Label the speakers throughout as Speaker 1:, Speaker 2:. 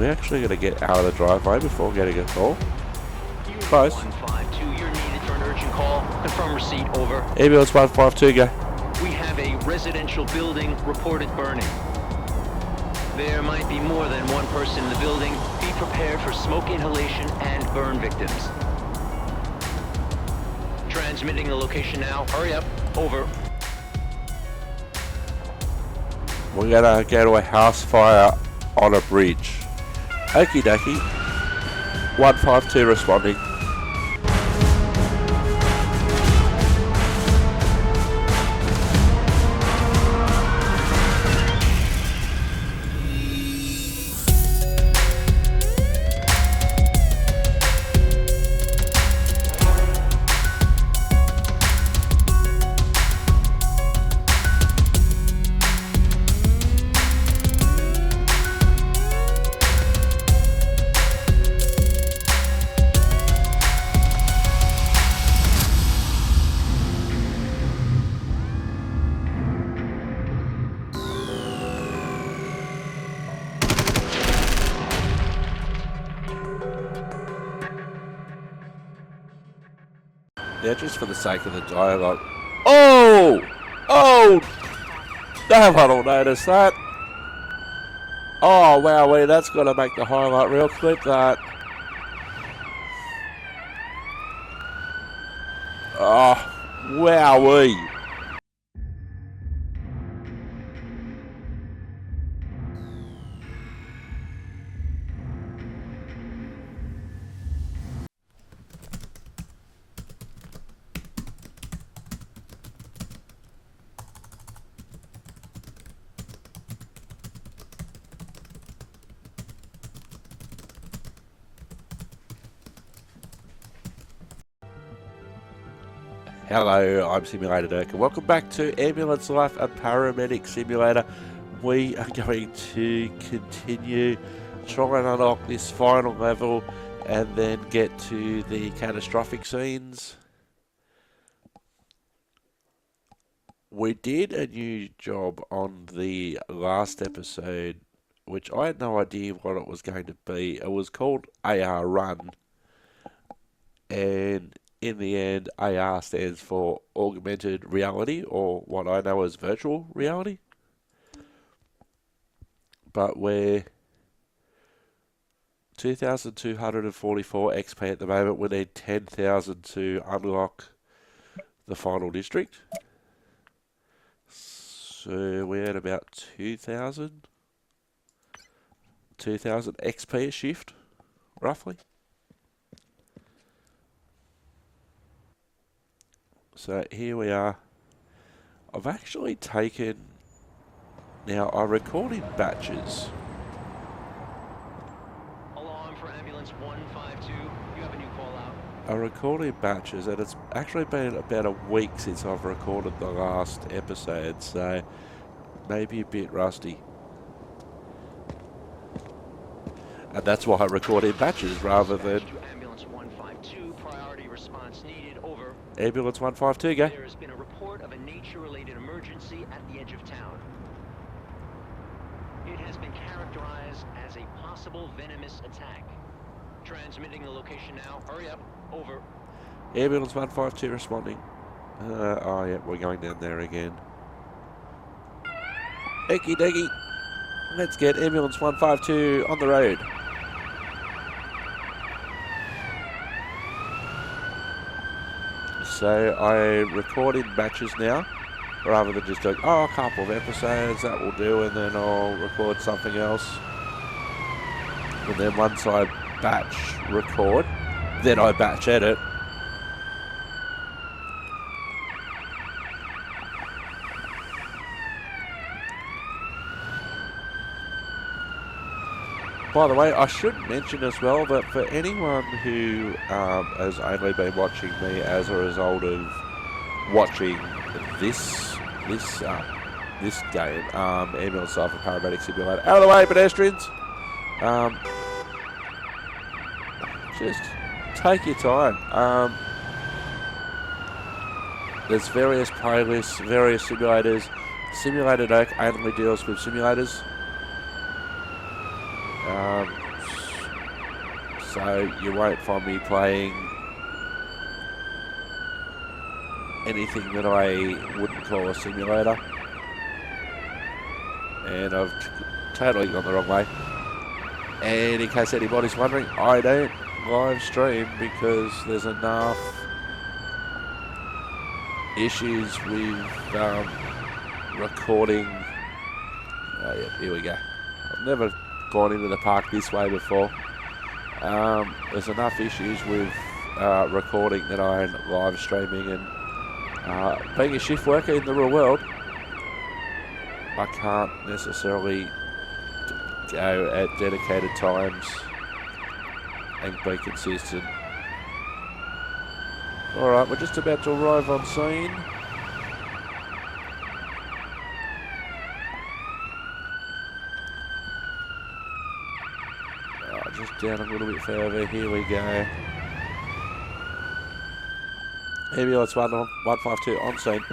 Speaker 1: We're actually going to get out of the driveway before getting a call. Close.
Speaker 2: 152, you're needed for an urgent call. Confirm receipt, over.
Speaker 1: Ambulance 152, go.
Speaker 2: We have a residential building reported burning. There might be more than one person in the building. Be prepared for smoke inhalation and burn victims. Transmitting the location now. Hurry up. Over.
Speaker 1: We're going to go to a house fire on a bridge. Okie dokie. 152 responding. Yeah, just for the sake of the dialogue. Oh! Oh! No one will notice that. Oh, wow, that's got to make the highlight reel. Clip that. Oh, wowee. Hello, I'm Simulator Dirk, and welcome back to Ambulance Life, a Paramedic Simulator. We are going to continue trying to unlock this final level and then get to the catastrophic scenes. We did a new job on the last episode, which I had no idea what it was going to be. It was called AR Run, and in the end, AR stands for augmented reality, or what I know as virtual reality. But we're 2,244 XP at the moment. We need 10,000 to unlock the final district. So we're at about 2,000 XP a shift, roughly. So here we are. I've actually taken... Now, I record in batches.
Speaker 2: Alarm for ambulance 152. You have a new call out.
Speaker 1: I record in batches, and it's actually been about a week since I've recorded the last episode, so maybe a bit rusty. And that's why I record in batches rather than...
Speaker 2: Ambulance 152, priority response needed, over.
Speaker 1: Ambulance 152, go.
Speaker 2: There has been a report of a nature-related emergency at the edge of town. It has been characterized as a possible venomous attack. Transmitting the location now. Hurry up. Over.
Speaker 1: Ambulance 152 responding. Oh yeah, we're going down there again. Ecky deggy. Let's get ambulance 152 on the road. So I record in batches now, rather than just doing, a couple of episodes, that will do, and then I'll record something else. And then once I batch record, then I batch edit. By the way, I should mention as well that for anyone who has only been watching me as a result of watching this game, Ambulance Life and Paramedic Simulator. Out of the way, pedestrians! Just take your time. There's various playlists, various simulators. Simulator Dirk only deals with simulators. So you won't find me playing anything that I wouldn't call a simulator. And I've totally gone the wrong way. And in case anybody's wondering, I don't live stream because there's enough issues with recording. Oh yeah, here we go. I've never gone into the park this way before. There's enough issues with recording that I'm live streaming, and being a shift worker in the real world, I can't necessarily go at dedicated times and be consistent. Alright, we're just about to arrive on scene. Just down a little bit further, here we go. Ambulance 152 on scene.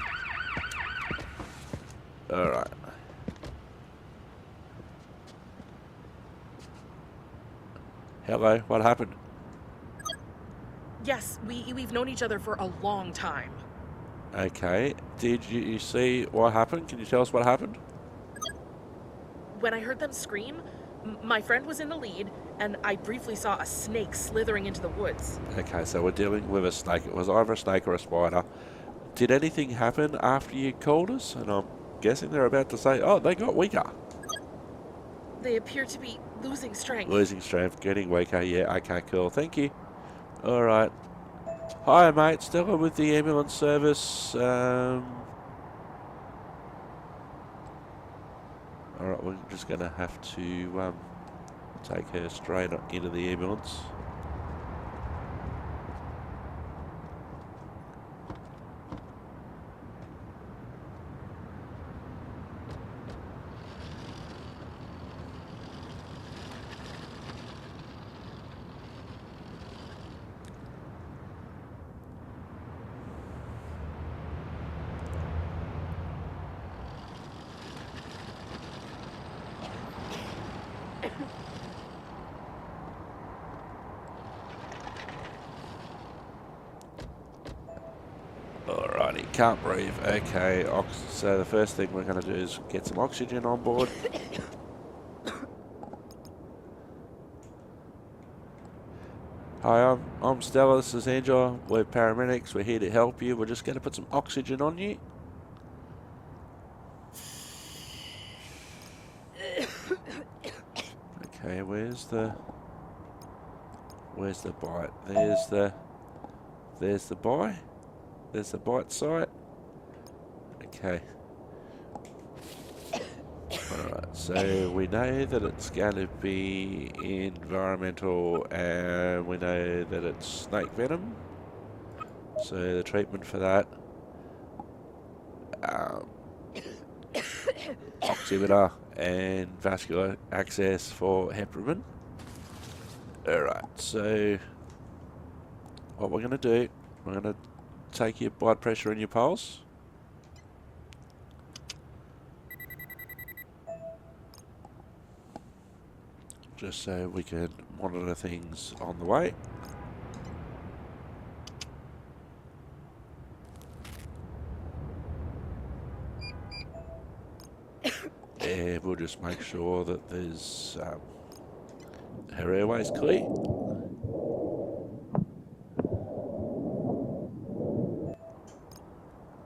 Speaker 1: Alright. Hello, what happened?
Speaker 3: Yes, we've known each other for a long time.
Speaker 1: Okay, did you see what happened? Can you tell us what happened?
Speaker 3: When I heard them scream, my friend was in the lead, and I briefly saw a snake slithering into the woods.
Speaker 1: Okay, so we're dealing with a snake. It was either a snake or a spider. Did anything happen after you called us? And I'm guessing they're about to say, oh, they got weaker.
Speaker 3: They appear to be losing strength.
Speaker 1: Losing strength, getting weaker. Yeah, okay, cool. Thank you. Alright. Hi, mate. Stella with the ambulance service. Alright, we're just going to have to take her straight into the ambulance. Alrighty, can't breathe. Okay, so the first thing we're going to do is get some oxygen on board. Hi, I'm Stella. This is Angela. We're paramedics. We're here to help you. We're just going to put some oxygen on you. Okay, where's the bite? There's the bite. There's the bite site. Okay. Alright, so we know that it's going to be environmental, and we know that it's snake venom. So the treatment for that, oximeter and vascular access for heparin. Alright, so what we're going to do, we're going to take your blood pressure and your pulse. Just so we can monitor things on the way. And we'll just make sure that there's her airways clear.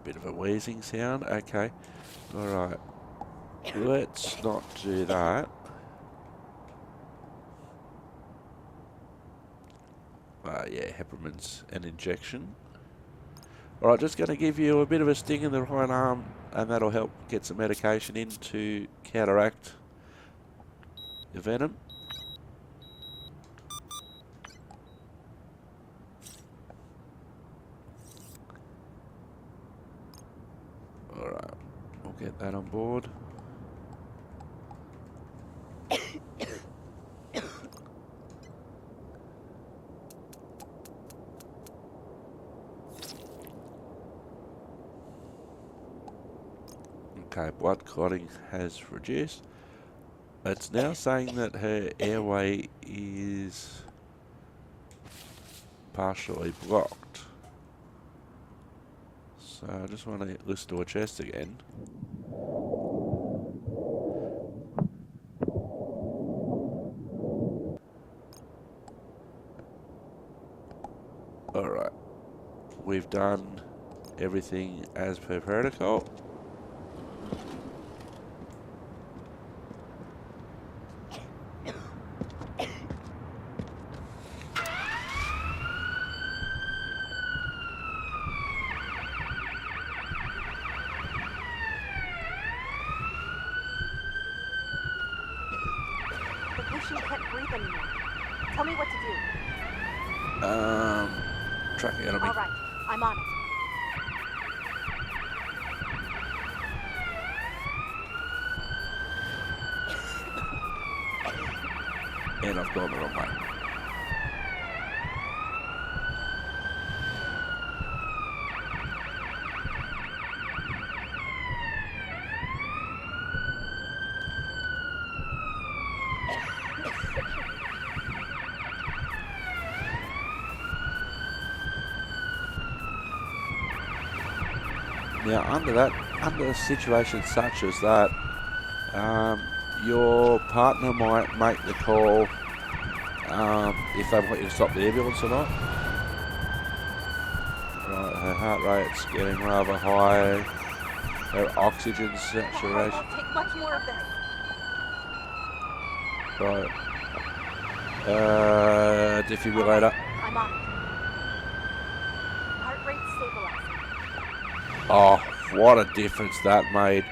Speaker 1: Bit of a wheezing sound. Okay. Alright. Let's not do that. Yeah, heparin's an injection. Alright, just going to give you a bit of a sting in the right arm, and that'll help get some medication in to counteract the venom. Alright, we'll get that on board. Okay, blood clotting has reduced. It's now saying that her airway is partially blocked. So I just want to listen to a chest again. Alright. We've done everything as per protocol.
Speaker 4: The patient can't breathe anymore. Tell me what to do.
Speaker 1: Tracking enemy.
Speaker 4: All right, I'm on it.
Speaker 1: And I've gone the wrong way. Now, under a situation such as that, your partner might make the call if they want you to stop the ambulance or not. Right, her heart rate's getting rather high. Her oxygen saturation.
Speaker 4: I'll take much more of this.
Speaker 1: Right. Defibrillator.
Speaker 4: I'm on it. Heart rate stabilizing.
Speaker 1: Oh, what a difference that made.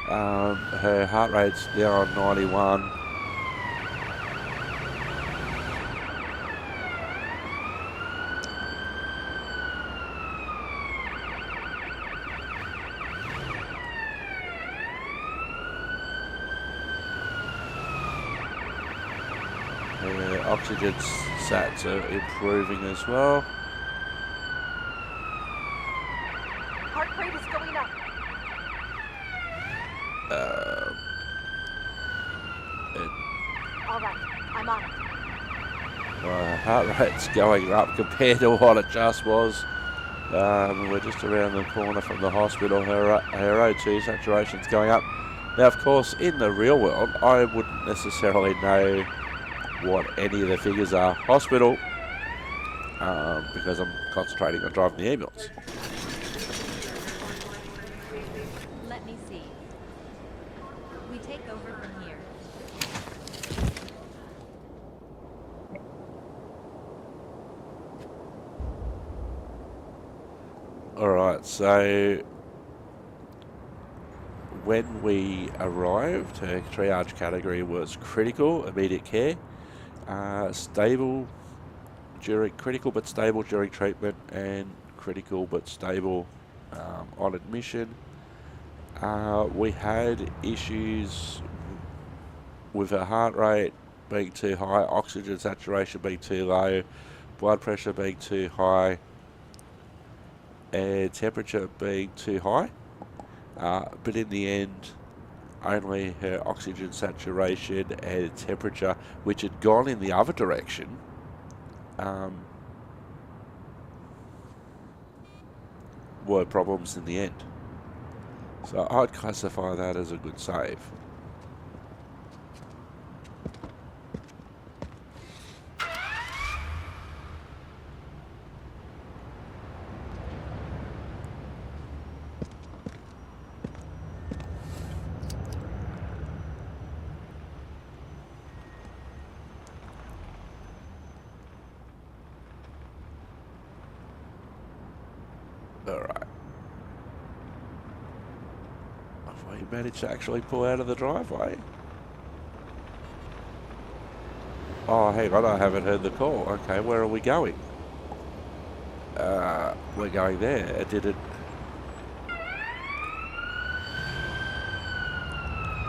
Speaker 1: Her heart rate's now on 91. Her oxygen sats are improving as well.
Speaker 4: Heart rate is going up. All right, I'm on it.
Speaker 1: Her heart rate's going up compared to what it just was. We're just around the corner from the hospital. Her O2 saturation's going up. Now, of course, in the real world, I wouldn't necessarily know what any of the figures are. Hospital, because I'm concentrating on driving the ambulance.
Speaker 5: Let me see. We take over from here.
Speaker 1: Alright, so when we arrived, her triage category was critical, immediate care, stable during critical but stable during treatment, and critical but stable on admission. We had issues with her heart rate being too high, oxygen saturation being too low, blood pressure being too high, and temperature being too high. But in the end, only her oxygen saturation and temperature, which had gone in the other direction, were problems in the end. So I'd classify that as a good save. Alright. Have we managed to actually pull out of the driveway? Oh, hang on, I haven't heard the call. Okay, where are we going? We're going there. It didn't...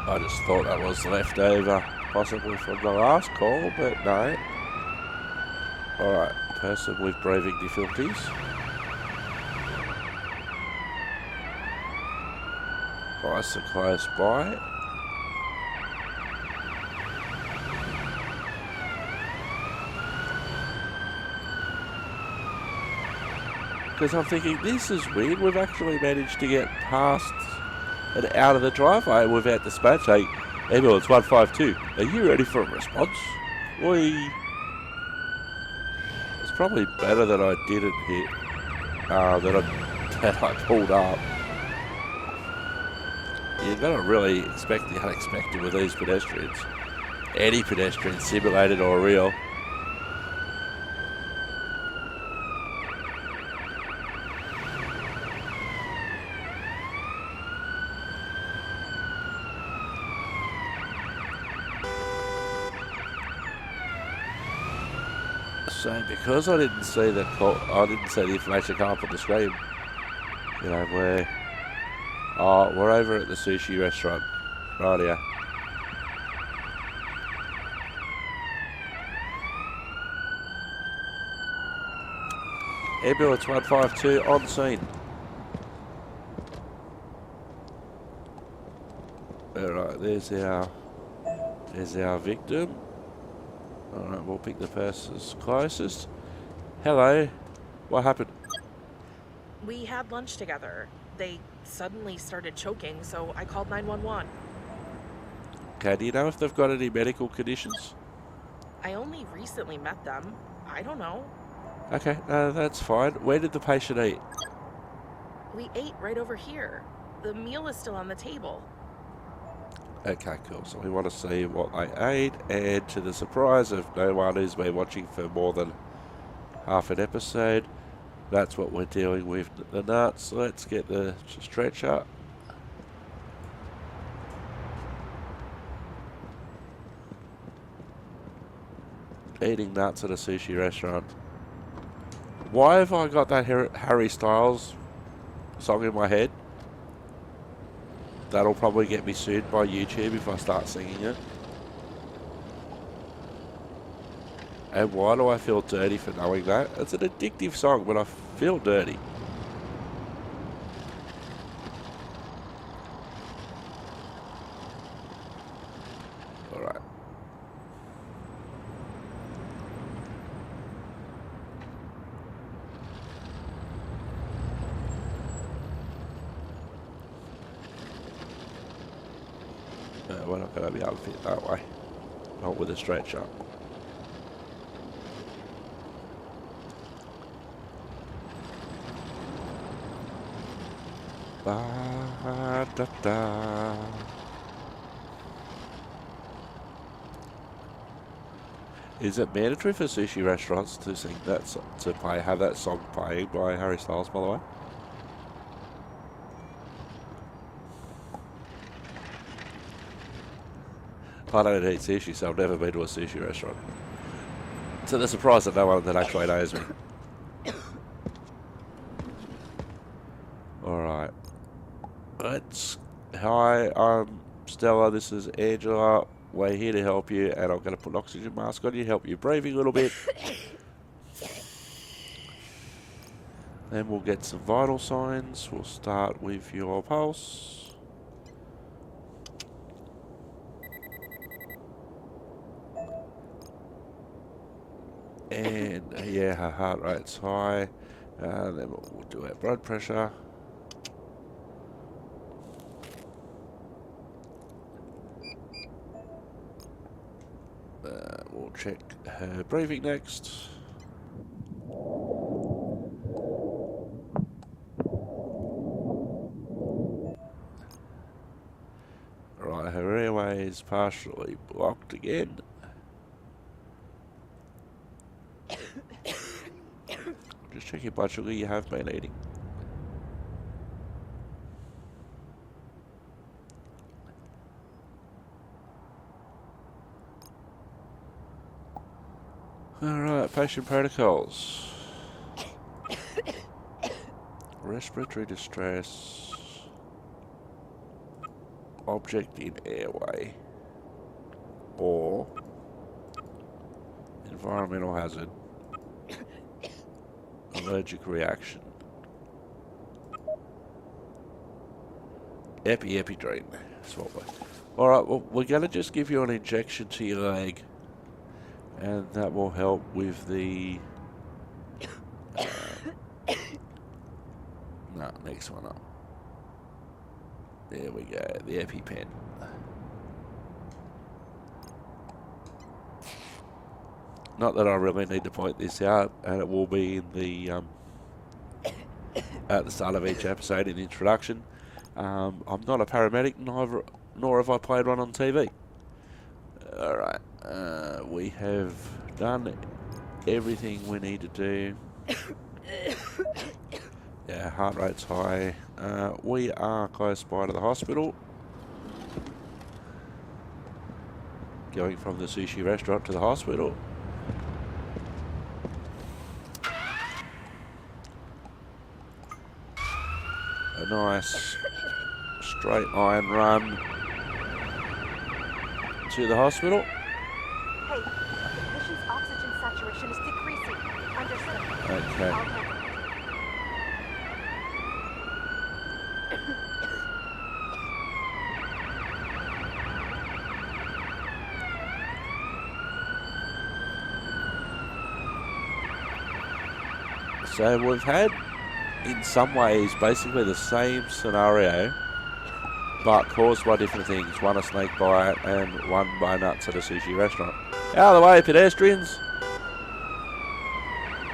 Speaker 1: I just thought that was left over, possibly from the last call, but no. Alright, person with breathing difficulties. Nice and close by. Because I'm thinking, this is weird. We've actually managed to get past and out of the driveway without dispatch. Hey, ambulance 152, are you ready for a response? It's probably better that I didn't hit, that I pulled up. You've got to really expect the unexpected with these pedestrians. Any pedestrian, simulated or real. So because I didn't see the information come up on the screen, you know, we're over at the sushi restaurant, right here. Ambulance 152 on scene. Alright, there's our victim. Alright, we'll pick the person's closest. Hello. What happened?
Speaker 3: We had lunch together. They suddenly started choking, so I called 911.
Speaker 1: Okay, do you know if they've got any medical conditions?
Speaker 3: I only recently met them. I don't know.
Speaker 1: Okay, that's fine. Where did the patient eat?
Speaker 3: We ate right over here. The meal is still on the table.
Speaker 1: Okay, cool. So we want to see what they ate, and to the surprise of no one who's been watching for more than half an episode, that's what we're dealing with, the nuts. Let's get the stretcher. Eating nuts at a sushi restaurant. Why have I got that Harry Styles song in my head? That'll probably get me sued by YouTube if I start singing it. And why do I feel dirty for knowing that? It's an addictive song, but I feel dirty. Alright. We're not going to be able to fit that way. Not with a stretcher. Ba-da-da. Is it mandatory for sushi restaurants to sing that have that song playing by Harry Styles, by the way? I don't eat sushi, so I've never been to a sushi restaurant. To the surprise of no one that actually knows me. Alright. Hi, I'm Stella, this is Angela. We're here to help you, and I'm going to put an oxygen mask on you, help you breathing a little bit. Then we'll get some vital signs. We'll start with your pulse. And yeah, her heart rate's high. Then we'll do our blood pressure. We'll check her breathing next. Right, her airway is partially blocked again. Just check your blood sugar, you have been eating. Alright, patient protocols. Respiratory distress. Object in airway. Or environmental hazard. Allergic reaction. Epidream. Alright, well, we're going to just give you an injection to your leg. And that will help with the next one up. There we go, the EpiPen. Not that I really need to point this out, and it will be in the at the start of each episode in the introduction. I'm not a paramedic, nor have I played one on TV. Alright, we have done everything we need to do. Yeah, heart rate's high. We are close by to the hospital. Going from the sushi restaurant to the hospital. A nice straight line run to the hospital.
Speaker 4: Hey, the patient's oxygen saturation is decreasing. Understood.
Speaker 1: Okay.
Speaker 4: I'll handle it.
Speaker 1: So we've had, in some ways, basically the same scenario, but caused by different things. One a snake bite and one by nuts at a sushi restaurant. Out of the way, pedestrians!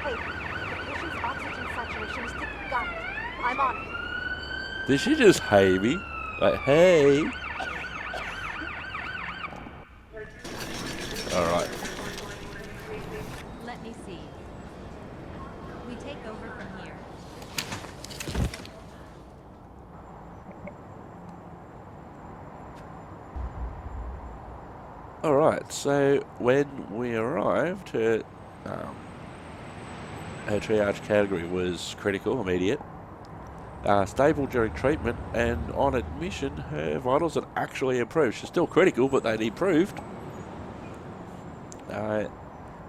Speaker 4: Hey, the patient's oxygen saturation is decreasing. Got it. I'm on it.
Speaker 1: Did she just hey me? Like, hey! Alright.
Speaker 5: Let me see. We take over from here.
Speaker 1: Alright, so when we arrived, her triage category was critical, immediate. Stable during treatment, and on admission, her vitals had actually improved. She's still critical, but they'd improved.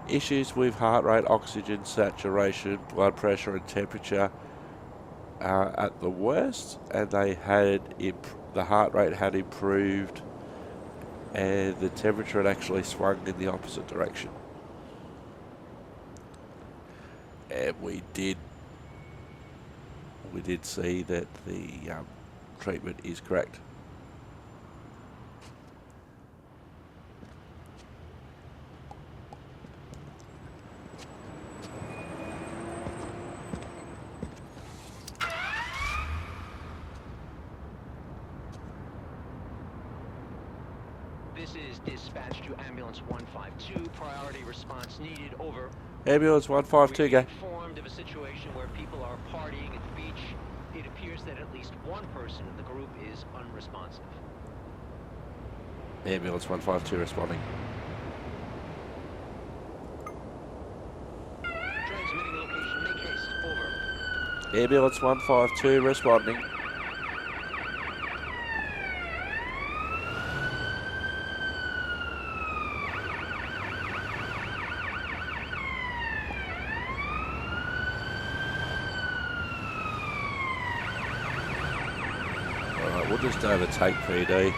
Speaker 1: Issues with heart rate, oxygen saturation, blood pressure, and temperature at the worst, and they had the heart rate had improved, and the temperature had actually swung in the opposite direction. And we did see that the treatment is correct.
Speaker 2: This is dispatch to ambulance 152. Priority response needed. Over.
Speaker 1: Ambulance 152, go.
Speaker 2: We've been informed of a situation where people are partying at the beach. It appears that at least one person in the group is unresponsive.
Speaker 1: Ambulance 152 responding.
Speaker 2: Transmitting location. Make haste. Over.
Speaker 1: Ambulance 152 responding. Alright, we'll just overtake PD.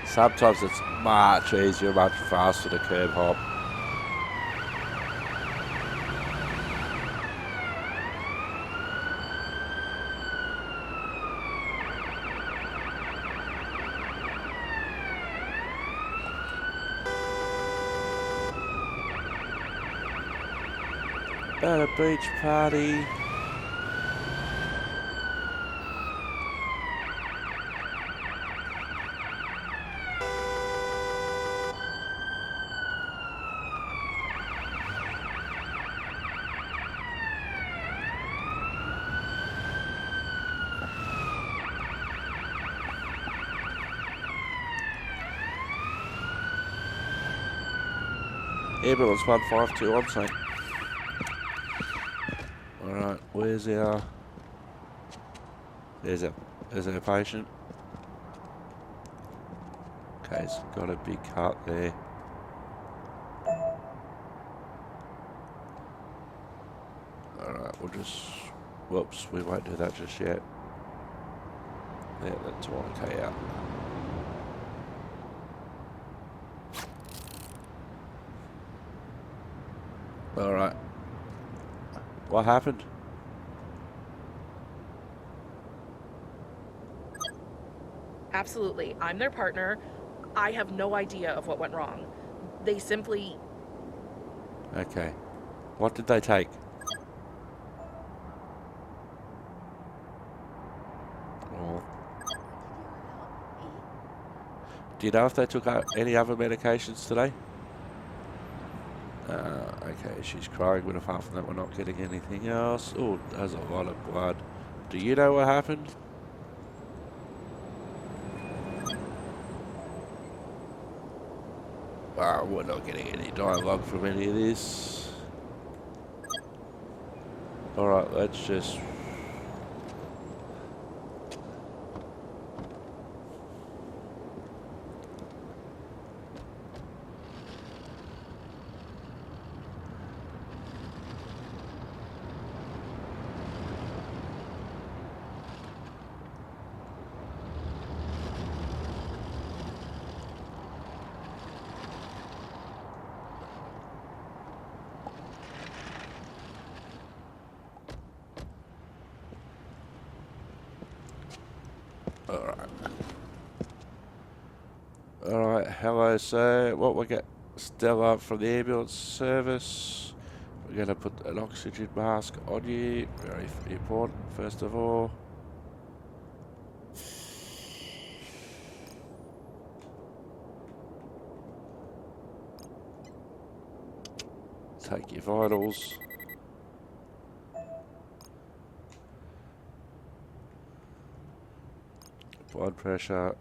Speaker 1: Sometimes it's much easier, much faster to curb hop. At a beach party. Ambulance 152 on scene. Alright, where's our... There's our patient. Okay, he's got a big cut there. Alright, we'll just... Whoops, we won't do that just yet. Yeah, that's okay out. Alright. What happened?
Speaker 3: Absolutely. I'm their partner. I have no idea of what went wrong. They simply...
Speaker 1: Okay. What did they take? Oh. Do you know if they took any other medications today? Okay, she's crying, but apart from that, we're not getting anything else. Oh, there's a lot of blood. Do you know what happened? We're not getting any dialogue from any of this. Alright, let's just... Alright, hello sir. What we get? Stella from the ambulance service. We're going to put an oxygen mask on you. Very important, first of all. Take your vitals. Blood pressure.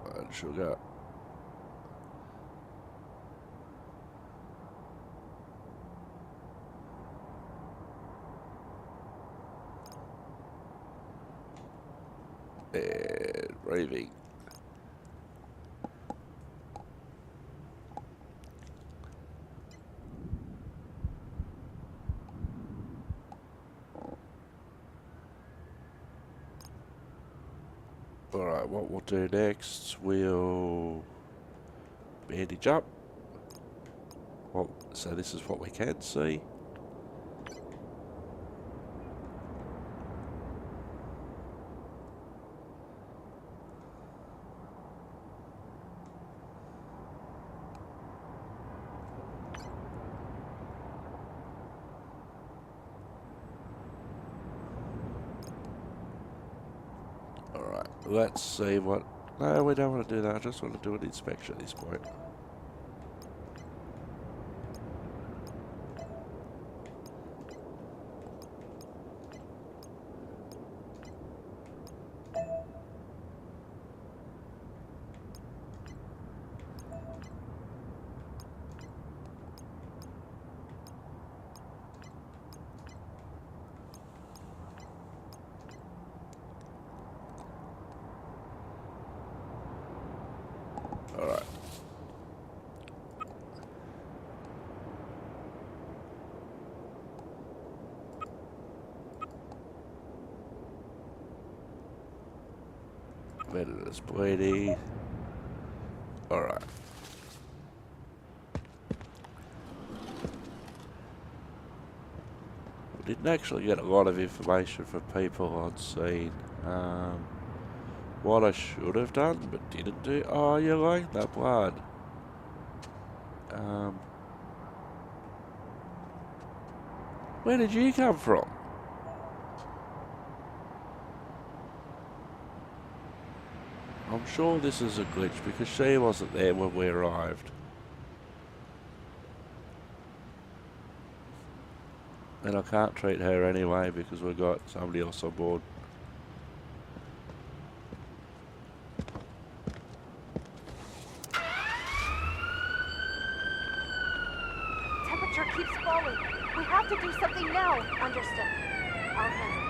Speaker 1: Blood sugar. And breathing. Alright, what we'll do next, we'll bandage up. Well, so this is what we can see. Alright, let's see what... No, we don't want to do that. I just want to do an inspection at this point. Alright. Medita's bleeding. Alright. We didn't actually get a lot of information from people on scene. What I should have done, but didn't do. Oh, you like that blood? Where did you come from? I'm sure this is a glitch because she wasn't there when we arrived. And I can't treat her anyway because we've got somebody else on board.
Speaker 4: Temperature keeps falling. We have to do something now. Understood. I'll handle it.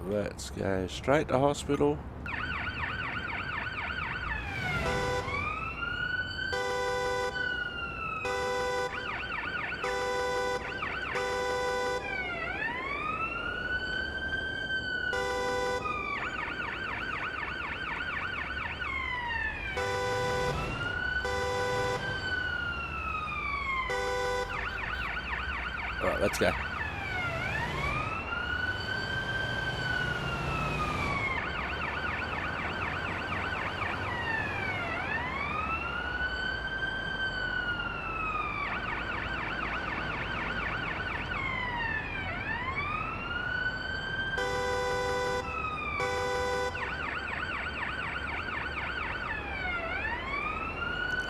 Speaker 1: Let's go straight to hospital. Alright, let's go.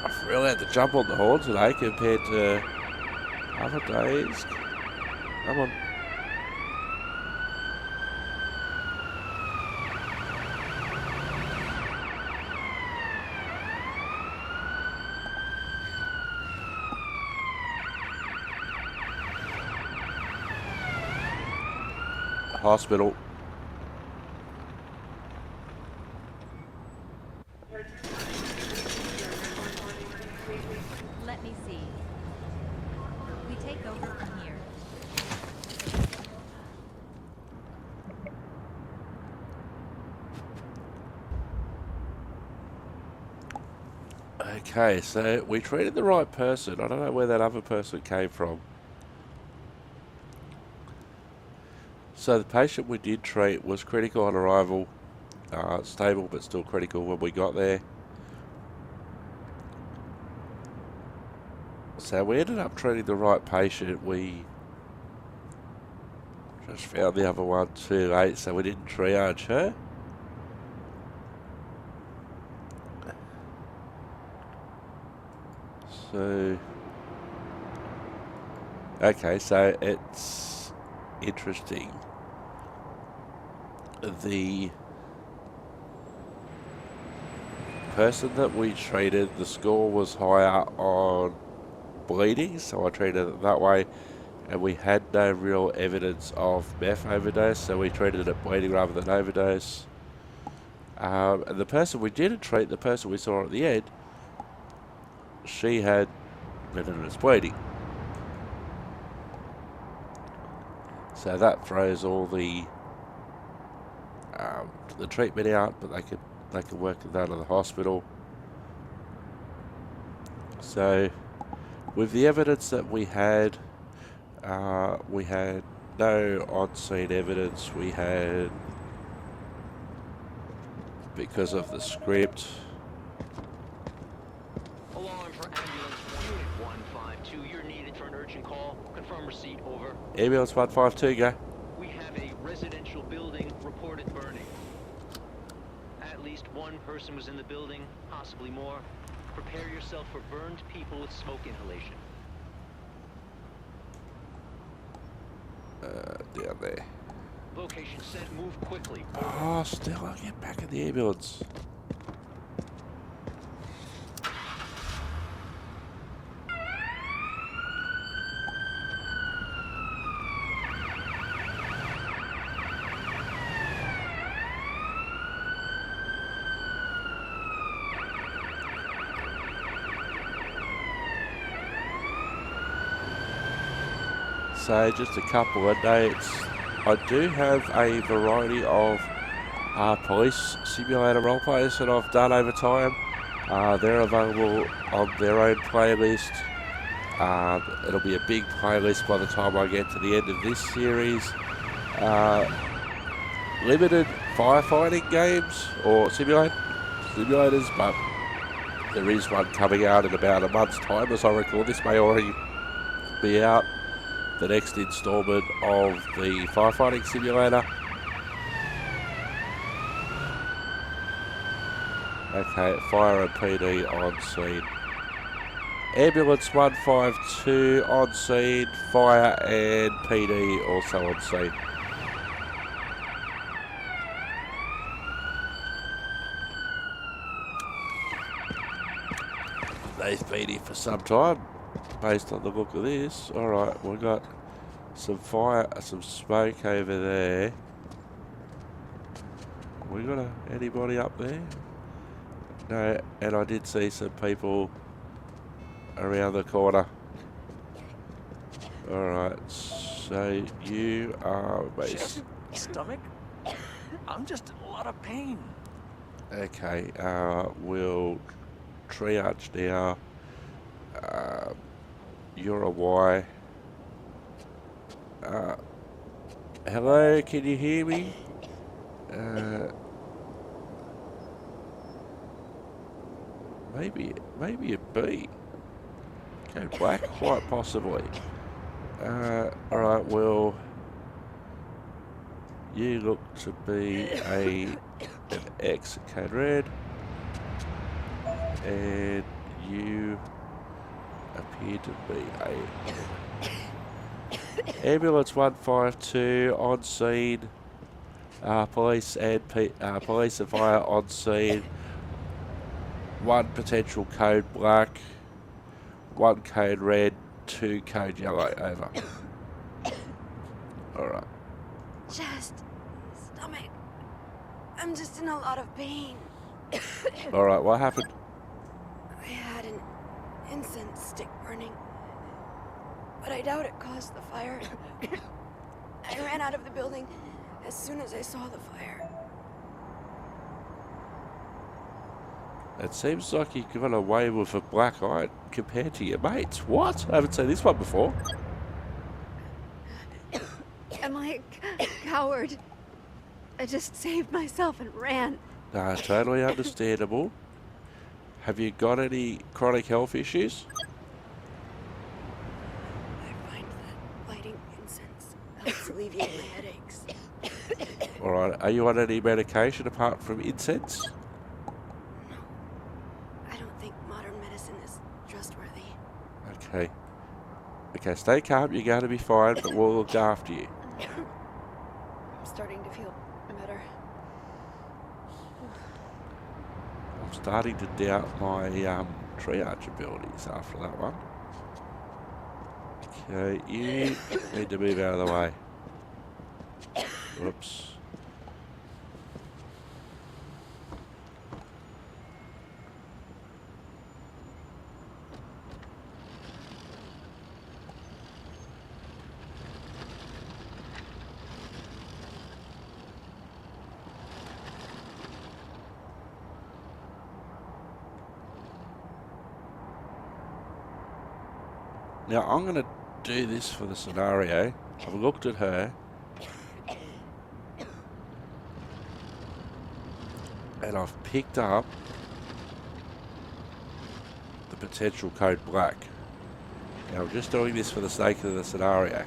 Speaker 1: I've really had to jump on the horn today compared to other days. Come on. Hospital.
Speaker 5: Let me see. We take over from here.
Speaker 1: Okay, so we treated the right person. I don't know where that other person came from. So the patient we did treat was critical on arrival, stable but still critical when we got there. So we ended up treating the right patient. We just found the other one too late, so we didn't triage her. So, okay, so it's interesting. The person that we treated, the score was higher on bleeding, so I treated it that way, and we had no real evidence of meth overdose, so we treated it bleeding rather than overdose. And the person we didn't treat, the person we saw at the end, she had evidence bleeding. So that throws all the treatment out, but they can work it out of the hospital. So with the evidence that we had no on-scene evidence. We had, because of the script.
Speaker 2: Alarm for ambulance unit 152. You're needed for an urgent call. Confirm receipt, over.
Speaker 1: Ambulance 152, go.
Speaker 2: We have a residential building reported burning. At least one person was in the building, possibly more. Prepare yourself for burned people with smoke inhalation.
Speaker 1: Down there.
Speaker 2: Location set, move quickly.
Speaker 1: Oh, Stella, get back in the ambulance. So just a couple of dates. I do have a variety of police simulator roleplays that I've done over time. They're available on their own playlist. It'll be a big playlist by the time I get to the end of this series. Limited firefighting games or simulators, but there is one coming out in about a month's time, as I recall. This may already be out. The next installment of the firefighting simulator. Okay, fire and PD on scene. Ambulance 152 on scene, fire and PD also on scene. They've been here for some time, based on the look of this. Alright, we've got some fire, some smoke over there. We got anybody up there? No, and I did see some people around the corner. Alright, so you are based.
Speaker 6: Stomach? I'm just in a lot of pain.
Speaker 1: Okay, we'll triage now. You're a Y. Hello, can you hear me? Maybe a B. Okay, black, quite possibly. Alright, well, you look to be an X, code red, and you appear to be a ambulance 152 on scene. Police and police and fire on scene. 1 potential code black, 1 code red, 2 code yellow. Over. Alright.
Speaker 4: Chest, stomach. I'm just in a lot of pain.
Speaker 1: Alright, what happened?
Speaker 4: I had an incense stick burning, but I doubt it caused the fire. I ran out of the building as soon as I saw the fire.
Speaker 1: It seems like you got away with a black eye compared to your mates. What? I haven't seen this one before.
Speaker 4: Am I a coward? I just saved myself and ran.
Speaker 1: Totally understandable. Have you got any chronic health issues?
Speaker 4: I find that lighting incense helps alleviate my headaches.
Speaker 1: Alright, are you on any medication apart from incense?
Speaker 4: No, I don't think modern medicine is trustworthy.
Speaker 1: Okay. Okay, stay calm, you're going to be fine, but we'll look after you.
Speaker 4: I'm starting to feel better.
Speaker 1: I'm starting to doubt my triage abilities after that one. Okay, you need to move out of the way. Whoops. Now, I'm going to do this for the scenario. I've looked at her. And I've picked up the potential code black. Now, I'm just doing this for the sake of the scenario.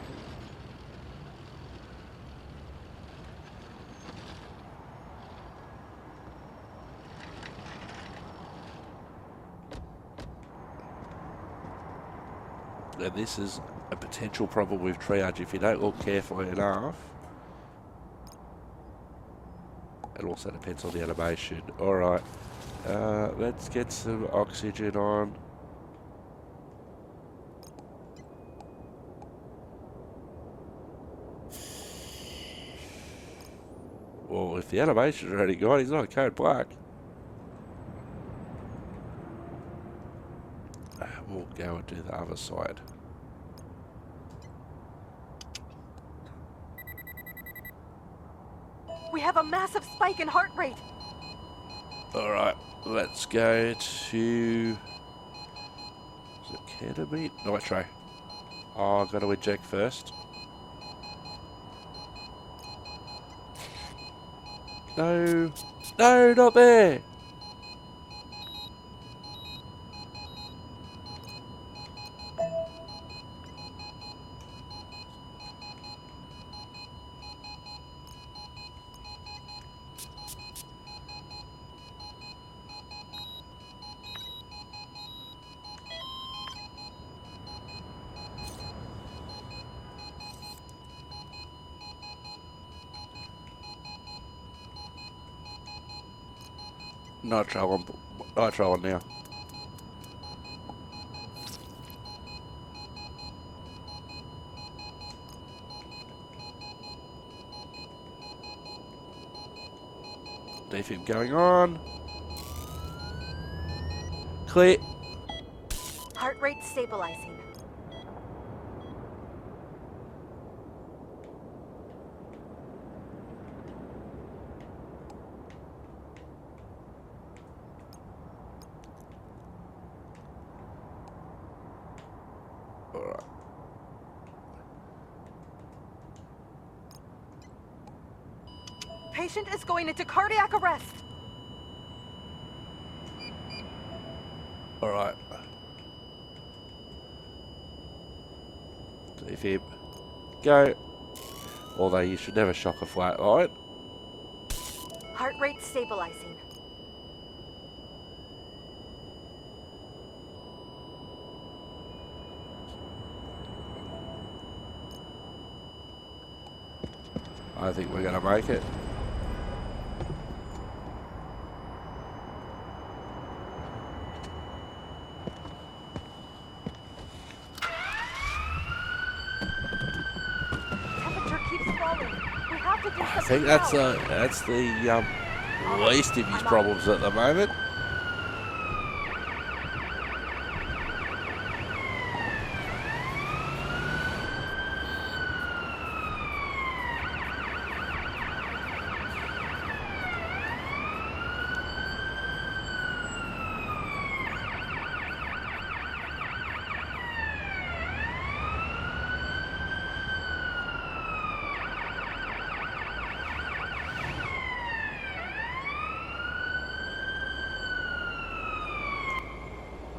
Speaker 1: And this is a potential problem with triage if you don't look carefully enough. It also depends on the animation. Alright, let's get some oxygen on. Well, if the animation's already gone, he's not code black. We'll go and do the other side.
Speaker 4: We have a massive spike in heart rate.
Speaker 1: Alright, let's go to... Is it ketamine? Nitro. Oh, I've got to inject first. No! No, not there! Nitro on now. defib going on. Clear.
Speaker 7: Heart rate stabilizing.
Speaker 1: Alright.
Speaker 7: Patient is going into cardiac arrest.
Speaker 1: Alright. Defib. Go. Although you should never shock a flat line.
Speaker 7: Heart rate stabilizing.
Speaker 1: I think we're going to make it.
Speaker 7: Temperature keeps falling. We have to do something
Speaker 1: I think that's
Speaker 7: now.
Speaker 1: the least of his problems at the moment.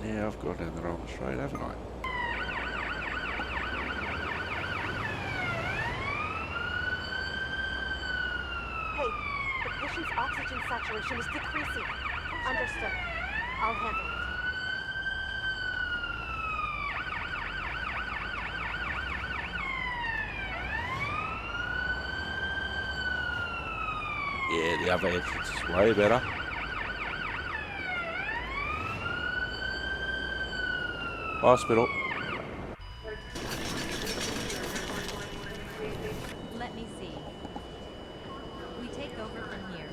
Speaker 1: Yeah, I've gone down the wrong street, haven't I?
Speaker 7: Hey, the patient's oxygen saturation is decreasing. Understood. I'll handle it.
Speaker 1: Yeah, the other entrance is way better. Hospital.
Speaker 5: Let me see. We take over from here.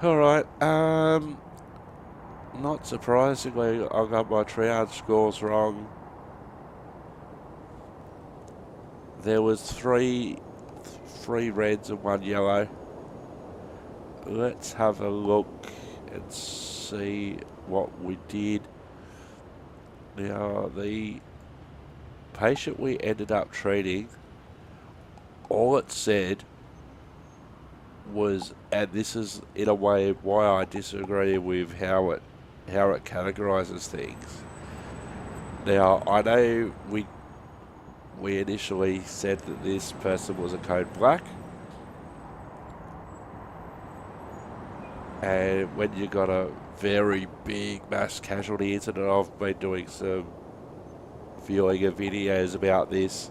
Speaker 1: Alright, not surprisingly, I got my triage scores wrong. There was three reds and one yellow. Let's have a look and see what we did. Now, the patient we ended up treating, all it said was, and this is in a way why I disagree with how it categorises things. Now, I know we initially said that this person was a code black, and when you got a very big mass casualty incident, I've been doing some viewing of videos about this.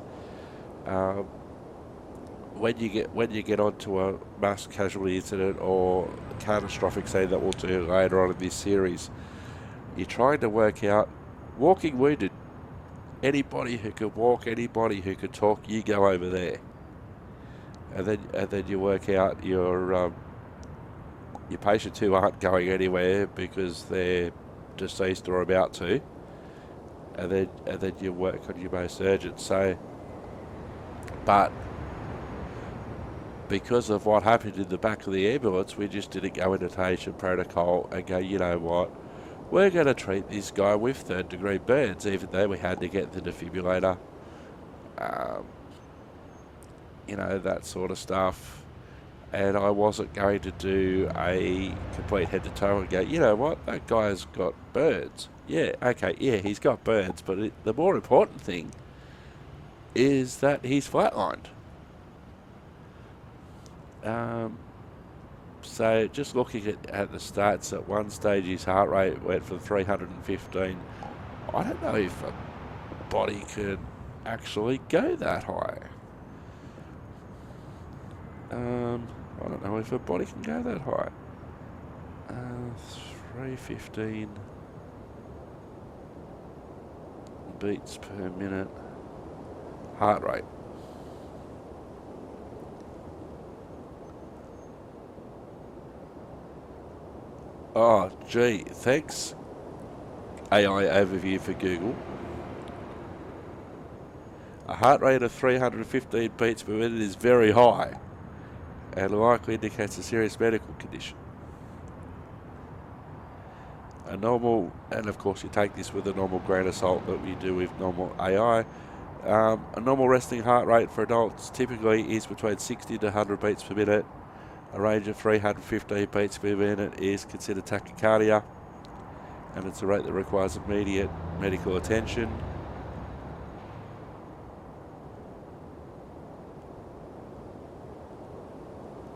Speaker 1: When you get onto a mass casualty incident or catastrophic scene that we'll do later on in this series, you're trying to work out walking wounded. Anybody who could walk, anybody who could talk, you go over there, and then you work out your patients who aren't going anywhere because they're deceased or about to, and then you work on your most urgent. So, but because of what happened in the back of the ambulance, we just didn't go into patient protocol and go, you know what, we're going to treat this guy with third-degree burns, even though we had to get the defibrillator. You know, that sort of stuff. And I wasn't going to do a complete head-to-toe and go, you know what, that guy's got burns. Yeah, okay, yeah, he's got burns, but the more important thing is that he's flatlined. So just looking at the stats, at one stage his heart rate went from 315. I don't know if a body could actually go that high. I don't know if a body can go that high. 315 beats per minute. Heart rate. Oh, gee, thanks AI overview for Google. A heart rate of 315 beats per minute is very high and likely indicates a serious medical condition. A normal, and of course you take this with a normal grain of salt that we do with normal AI. A normal resting heart rate for adults typically is between 60 to 100 beats per minute. A range of 315 beats per minute is considered tachycardia, and it's a rate that requires immediate medical attention.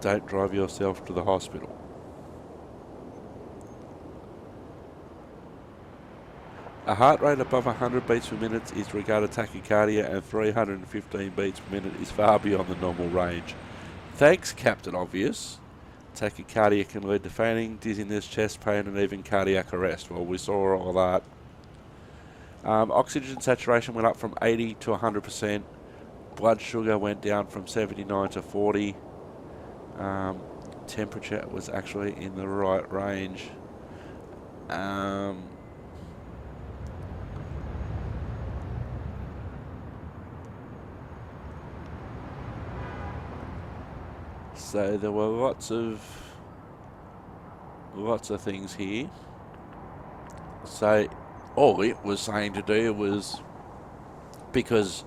Speaker 1: Don't drive yourself to the hospital. A heart rate above 100 beats per minute is regarded tachycardia, and 315 beats per minute is far beyond the normal range. Thanks, Captain Obvious. Tachycardia can lead to fainting, dizziness, chest pain, and even cardiac arrest. Well, we saw all that. Oxygen saturation went up from 80 to 100%. Blood sugar went down from 79 to 40. Temperature was actually in the right range. So there were lots of things here. So all it was saying to do was, because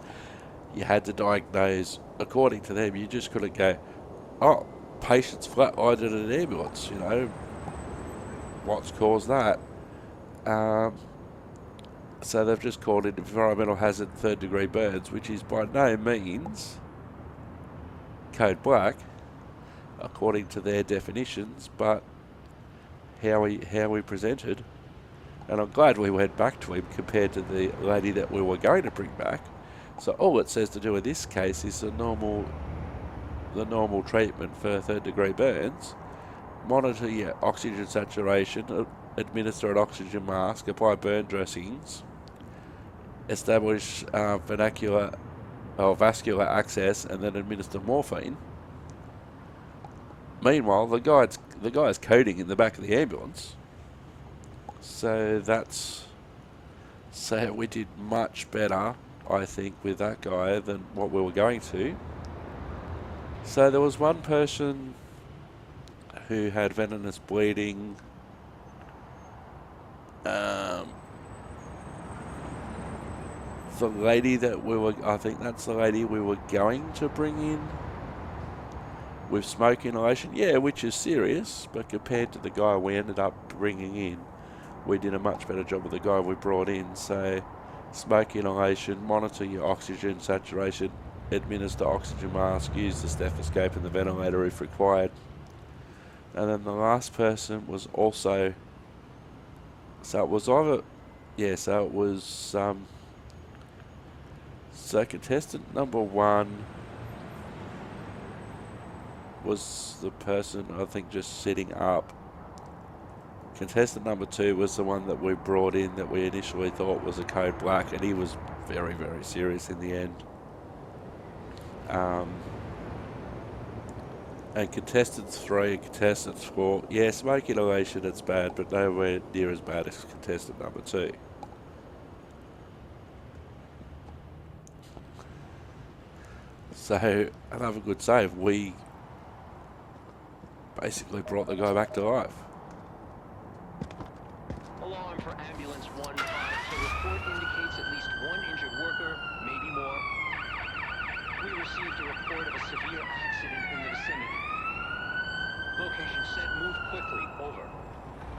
Speaker 1: you had to diagnose, according to them, you just couldn't go, oh, patient's flatlined in an ambulance, you know, what's caused that? So they've just called it environmental hazard 3rd degree burns, which is by no means code black, according to their definitions, but how we presented. And I'm glad we went back to him compared to the lady that we were going to bring back. So all it says to do in this case is the normal treatment for 3rd degree burns. Monitor your oxygen saturation, administer an oxygen mask, apply burn dressings, establish vascular access, and then administer morphine. Meanwhile, the guy's coding in the back of the ambulance. So we did much better, I think, with that guy than what we were going to. So there was one person who had venomous bleeding. The lady that I think that's the lady we were going to bring in with smoke inhalation, yeah, which is serious, but compared to the guy we ended up bringing in, we did a much better job with the guy we brought in. So smoke inhalation, monitor your oxygen saturation, administer oxygen mask, use the stethoscope and the ventilator if required. And then the last person was also, so contestant number 1 was the person, I think, just sitting up. Contestant number 2 was the one that we brought in that we initially thought was a code black, and he was very, very serious in the end. And contestants 3 and contestants 4, yeah, smoke inhalation, it's bad, but nowhere near as bad as contestant number 2. So, another good save. We basically brought the guy back to life.
Speaker 2: Alarm for ambulance 15. The report indicates at least 1 injured worker, maybe more. We received a report of a severe accident in the vicinity. Location set. Move quickly. Over.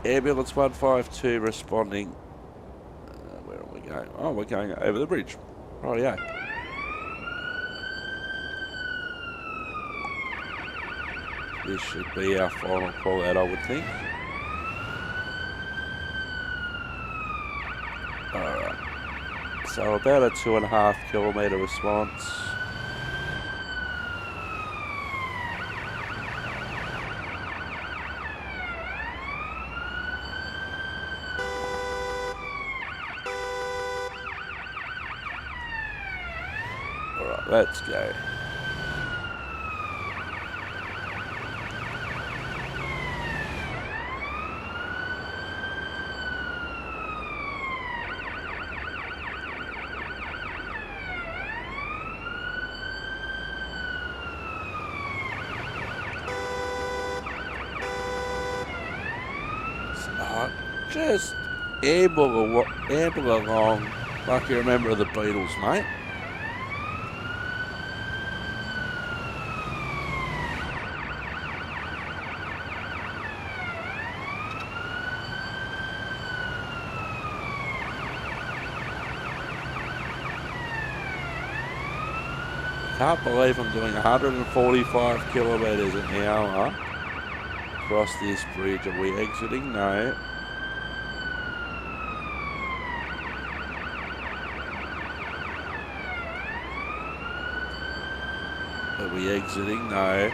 Speaker 1: Ambulance 152 responding. Where are we going? Oh, we're going over the bridge. Oh, yeah. This should be our final call out, I would think. Alright. So about a 2.5 kilometre response. Alright, let's go. Just amble along like you remember the Beatles, mate. Can't believe I'm doing 145 kilometres an hour across this bridge. Are we exiting? No. Are we exiting? No.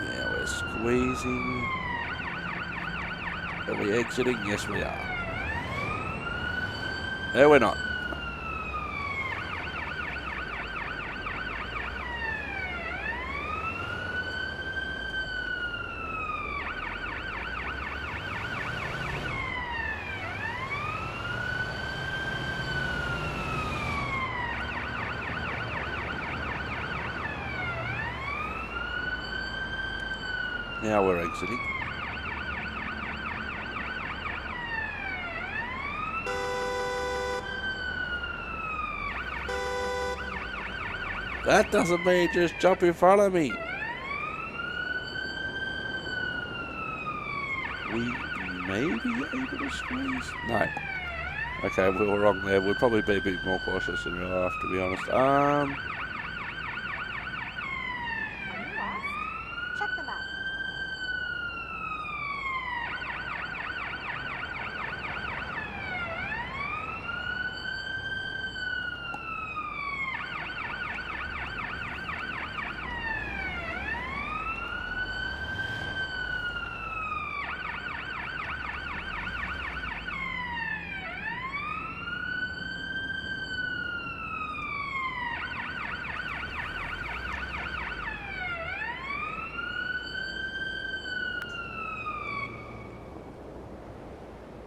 Speaker 1: Now we're squeezing. Are we exiting? Yes, we are. No, we're not. Now we're exiting. That doesn't mean just jump in front of me. We may be able to squeeze. No. Okay, we were wrong there. We'll probably be a bit more cautious in real life, to be honest.
Speaker 7: Are you lost? Check the map.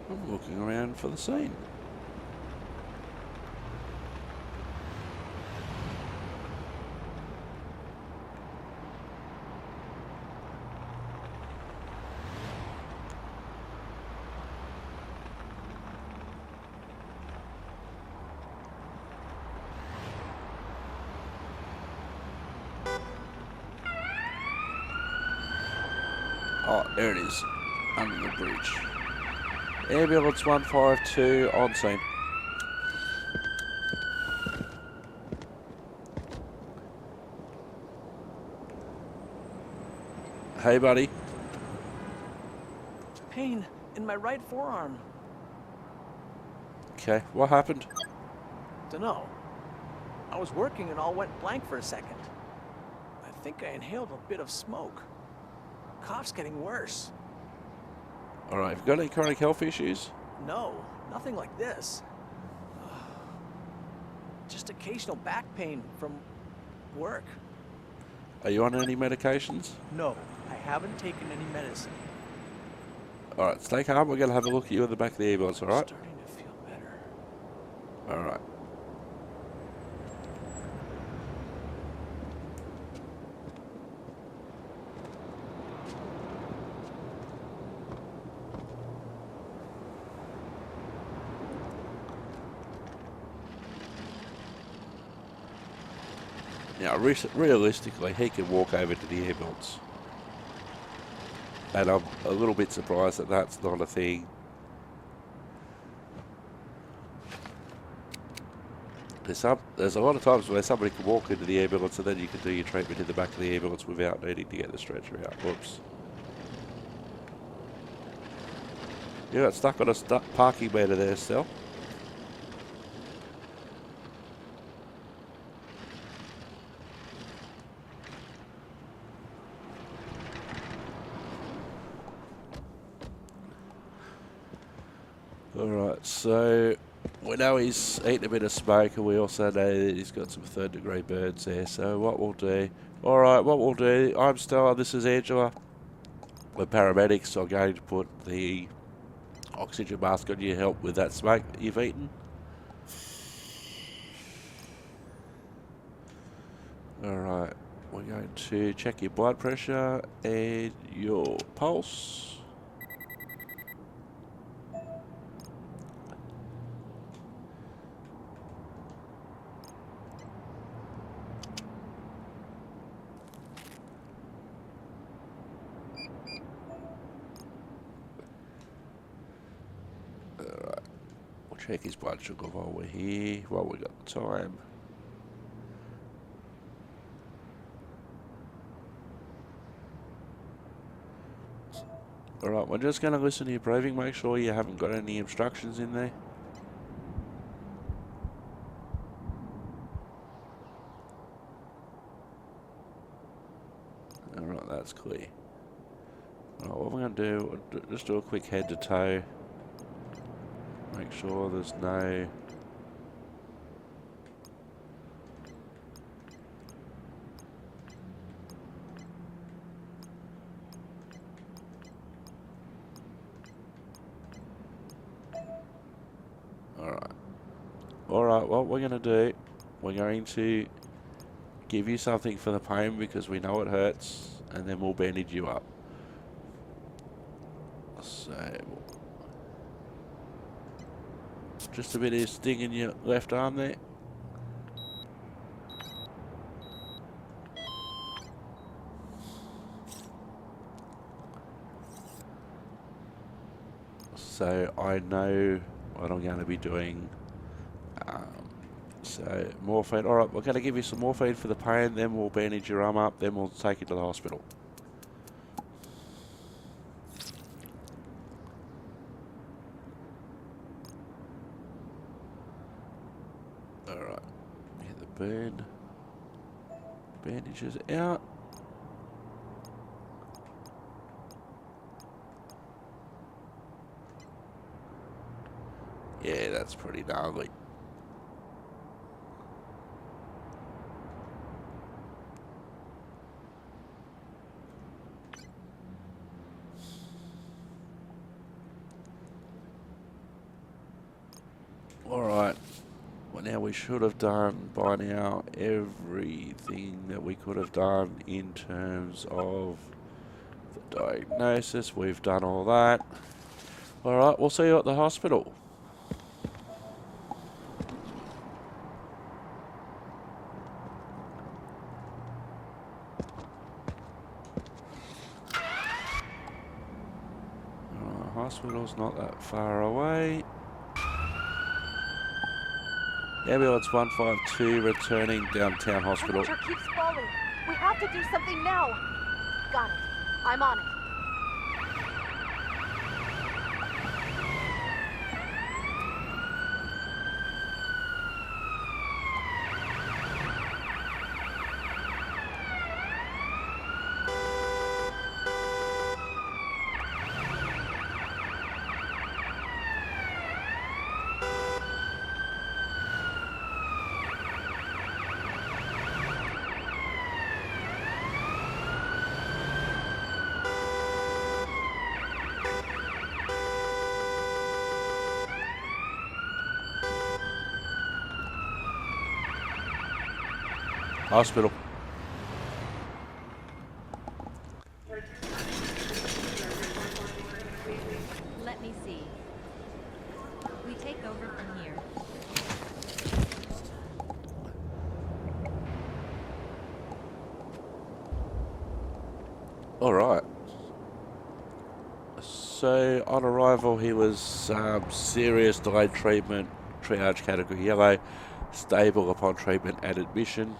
Speaker 1: I'm looking around for the scene. Oh, there it is, under the bridge. Ambulance 152 on scene. Hey, buddy.
Speaker 6: Pain in my right forearm.
Speaker 1: Okay, what happened?
Speaker 6: Dunno. I was working and all went blank for a second. I think I inhaled a bit of smoke. Cough's getting worse.
Speaker 1: Alright, have you got any chronic health issues?
Speaker 6: No, nothing like this. Just occasional back pain from work.
Speaker 1: Are you on any medications?
Speaker 6: No, I haven't taken any medicine.
Speaker 1: Alright, stay calm. We're going to have a look at you in the back of the ambulance, alright?
Speaker 6: Starting to feel better.
Speaker 1: Alright. Now, realistically, he can walk over to the ambulance. And I'm a little bit surprised that that's not a thing. There's a lot of times where somebody can walk into the ambulance and then you can do your treatment in the back of the ambulance without needing to get the stretcher out. Whoops. You got stuck on a parking meter there, Stella. Alright, so we know he's eaten a bit of smoke, and we also know that he's got some third-degree burns there. So what we'll do... Alright, what we'll do... I'm Stella, this is Angela. We're paramedics, so I'm going to put the oxygen mask on you to help with that smoke that you've eaten. Alright, we're going to check your blood pressure and your pulse. Alright, we'll check his blood sugar while we're here, while we got the time. Alright, we're just going to listen to your breathing, make sure you haven't got any obstructions in there. Alright, that's clear. Alright, what we're going to do, just do a quick head to toe. Make sure there's no... Alright, what we're going to do, we're going to give you something for the pain because we know it hurts, and then we'll bandage you up. So, just a bit of sting in your left arm there. So I know what I'm going to be doing. So morphine. Alright, we're going to give you some morphine for the pain, then we'll bandage your arm up, then we'll take you to the hospital. Alright, get the burn. Bandages out. Yeah, that's pretty gnarly. Alright, well now we should have done by now everything that we could have done in terms of the diagnosis. We've done all that. Alright, we'll see you at the hospital. Alright, hospital's not that far away. Ambulance 152 returning downtown hospital.
Speaker 7: Temperature keeps falling. We have to do something now. Got it. I'm on it.
Speaker 1: Hospital.
Speaker 5: Let me see. We take over from here.
Speaker 1: Alright. So, on arrival, he was serious delayed treatment, triage category yellow, stable upon treatment and admission.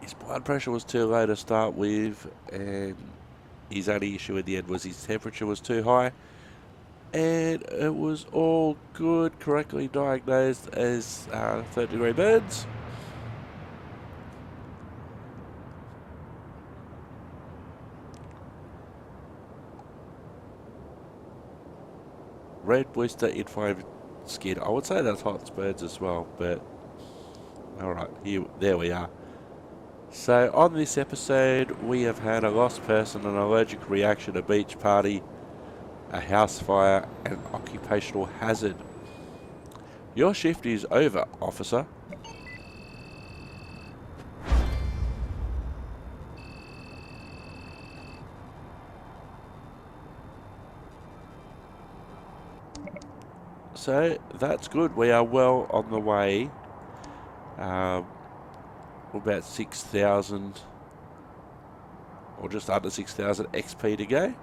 Speaker 1: His blood pressure was too low to start with, and his only issue in the end was his temperature was too high. And it was all good, correctly diagnosed as third-degree burns. red blister, inflamed skin. I would say that's hot spurs as well, but alright, there we are. So on this episode, we have had a lost person, an allergic reaction, a beach party, a house fire, and an occupational hazard. Your shift is over, officer. So that's good. We are well on the way. We're about 6,000 or just under 6,000 XP to go.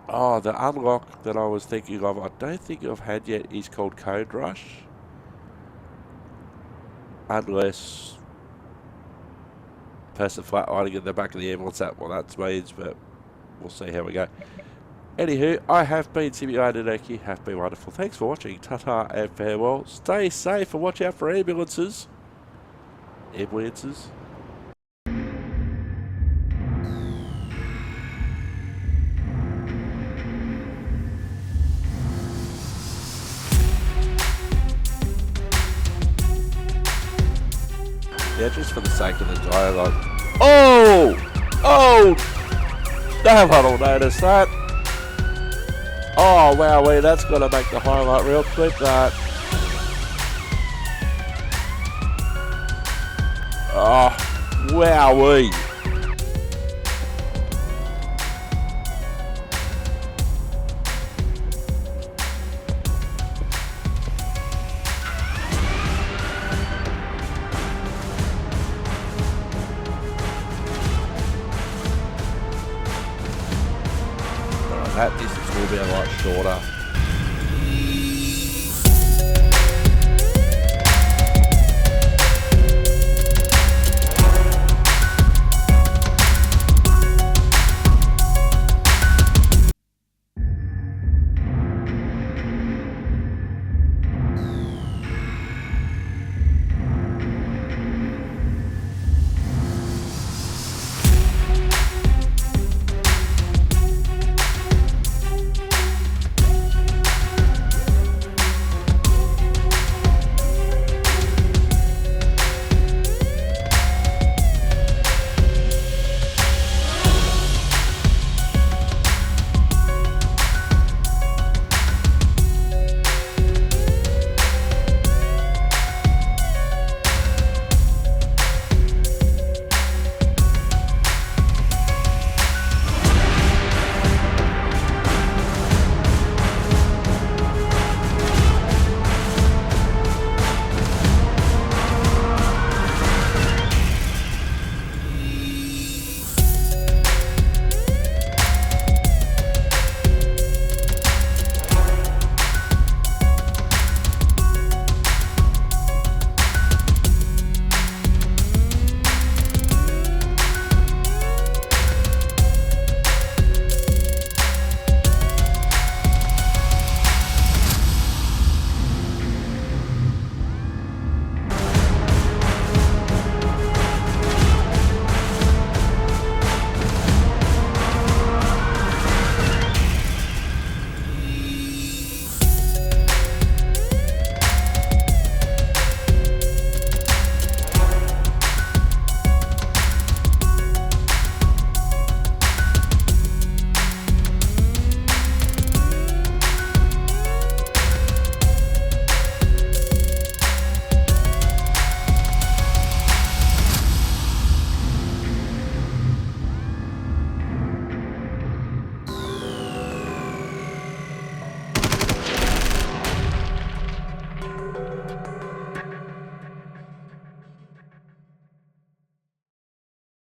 Speaker 1: Oh, the unlock that I was thinking of, I don't think I've had yet, is called Code Rush. Unless person flatlining in the back of the ambulance, that means, but we'll see how we go. Anywho, I have been Simulator Nick. You have been wonderful. Thanks for watching. Ta-ta and farewell. Stay safe and watch out for ambulances. Ambulances. Yeah, just for the sake of the dialogue. Oh! Oh! No one will notice that. Oh, wowee, that's got to make the highlight real quick, that. Oh, wowee.